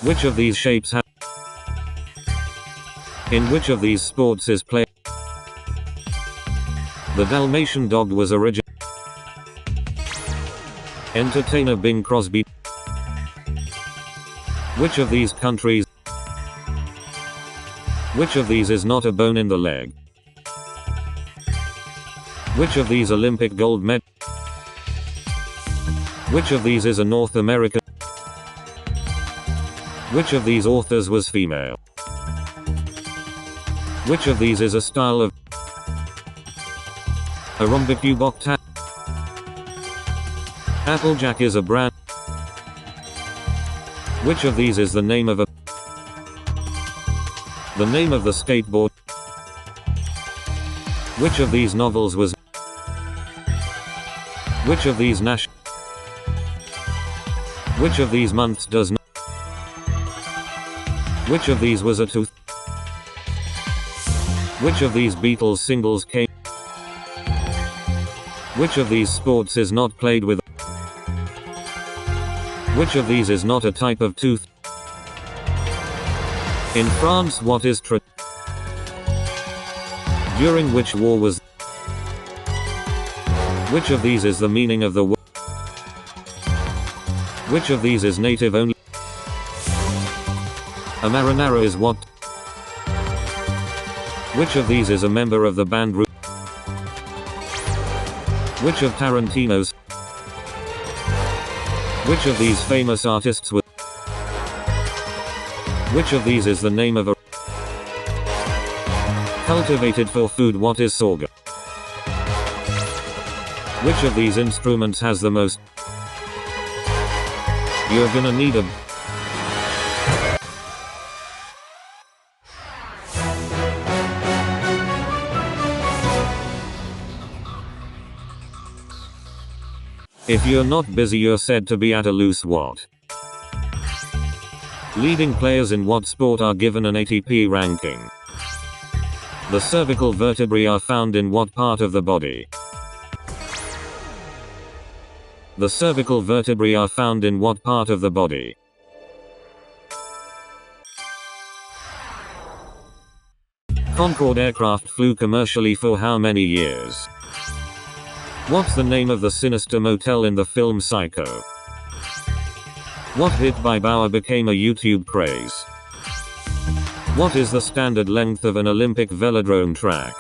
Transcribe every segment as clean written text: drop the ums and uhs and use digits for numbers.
Which of these shapes have? In which of these sports is play? The Dalmatian dog was originally. Entertainer Bing Crosby. Which of these countries? Which of these is not a bone in the leg? Which of these Olympic gold medal? Which of these is a North American? Which of these authors was female? Which of these is a style of? A rhombicube octet? Applejack is a brand. Which of these is the name of a? The name of the skateboard. Which of these novels was? Which of these Which of these months does not? Which of these was a tooth? Which of these Beatles singles came? Which of these sports is not played with? Which of these is not a type of tooth? In France, what is During which war was? Which of these is the meaning of the word? Which of these is native only? A marinara is what? Which of these is a member of the band group? Which of Tarantino's? Which of these famous artists was? Which of these is the name of a? Cultivated for food, what is sorghum? Which of these instruments has the most? You're gonna need a. If you're not busy, you're said to be at a loose what? Leading players in what sport are given an ATP ranking? The cervical vertebrae are found in what part of the body? The cervical vertebrae are found in what part of the body? Concorde aircraft flew commercially for how many years? What's the name of the sinister motel in the film Psycho? What hit by Bauer became a YouTube craze? What is the standard length of an Olympic velodrome track?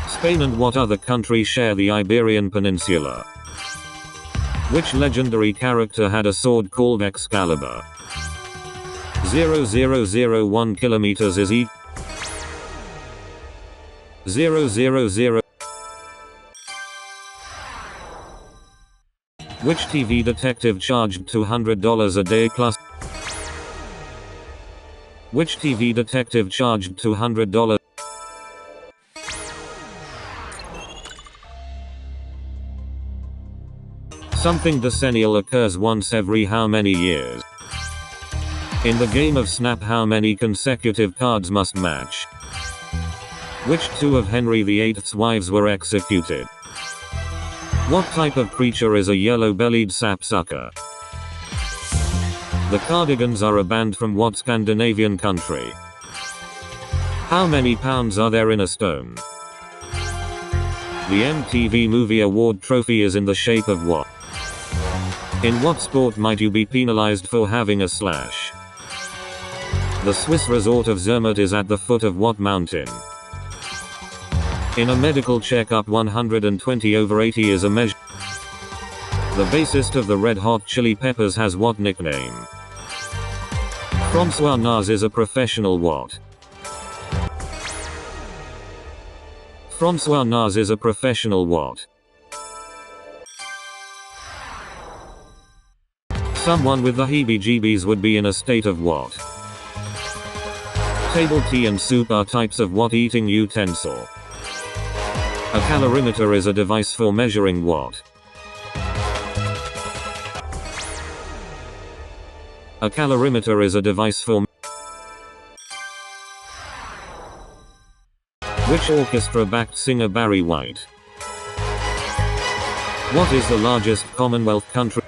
Spain and what other country share the Iberian Peninsula? Which legendary character had a sword called Excalibur? 0001 kilometers is 000. Which TV detective charged $200 a day plus? Which TV detective charged $200? Something decennial occurs once every how many years? In the game of Snap, how many consecutive cards must match? Which two of Henry VIII's wives were executed? What type of creature is a yellow-bellied sapsucker? The Cardigans are a band from what Scandinavian country? How many pounds are there in a stone? The MTV Movie Award trophy is in the shape of what? In what sport might you be penalized for having a slash? The Swiss resort of Zermatt is at the foot of what mountain? In a medical checkup, 120/80 is a measure. The bassist of the Red Hot Chili Peppers has what nickname? François Naz is a professional what? François Naz is a professional what? Someone with the heebie-jeebies would be in a state of what? Table tea and soup are types of what eating utensil? A calorimeter is a device for measuring what? A calorimeter is a device for. Which orchestra backed singer Barry White? What is the largest Commonwealth country?